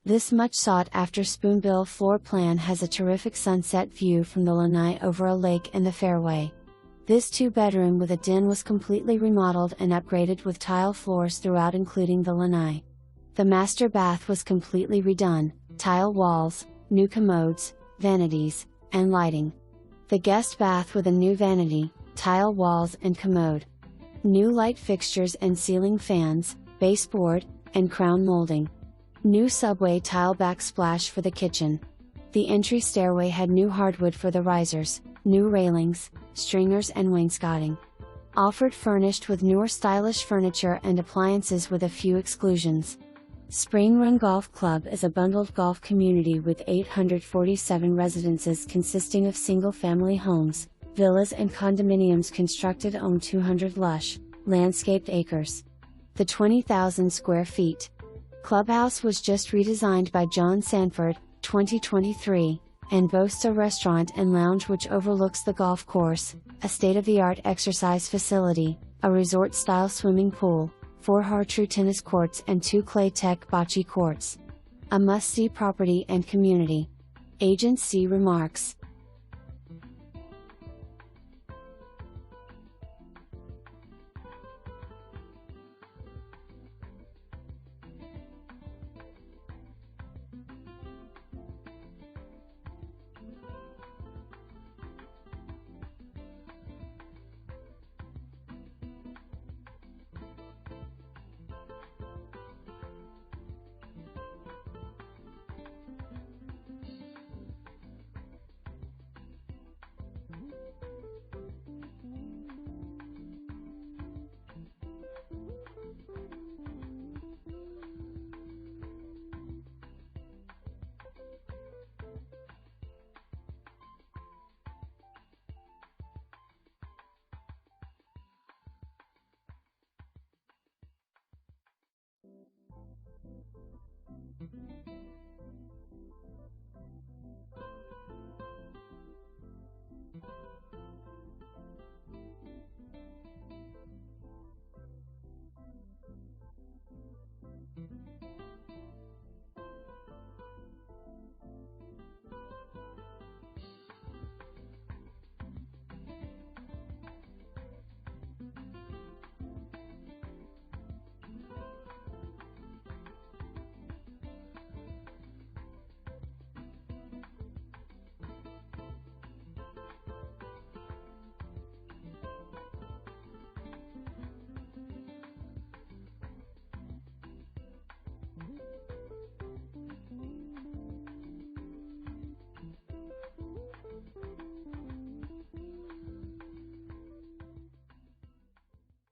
This much sought-after spoonbill floor plan has a terrific sunset view from the lanai over a lake and the fairway. This 2-bedroom with a den was completely remodeled and upgraded with tile floors throughout, including the lanai. The master bath was completely redone, tile walls, new commodes, vanities, and lighting. The guest bath with a new vanity, tile walls and commode. New light fixtures and ceiling fans, baseboard, and crown molding. New subway tile backsplash for the kitchen. The entry stairway had new hardwood for the risers, new railings, stringers and wainscoting. Offered furnished with newer stylish furniture and appliances with a few exclusions. Spring Run Golf Club is a bundled golf community with 847 residences consisting of single-family homes, villas and condominiums constructed on 200 lush, landscaped acres. The 20,000 square feet. Clubhouse was just redesigned by John Sanford, 2023, and boasts a restaurant and lounge which overlooks the golf course, a state-of-the-art exercise facility, a resort-style swimming pool, 4 Har Tru tennis courts and 2 ClayTech bocce courts. A must-see property and community. Agent C remarks.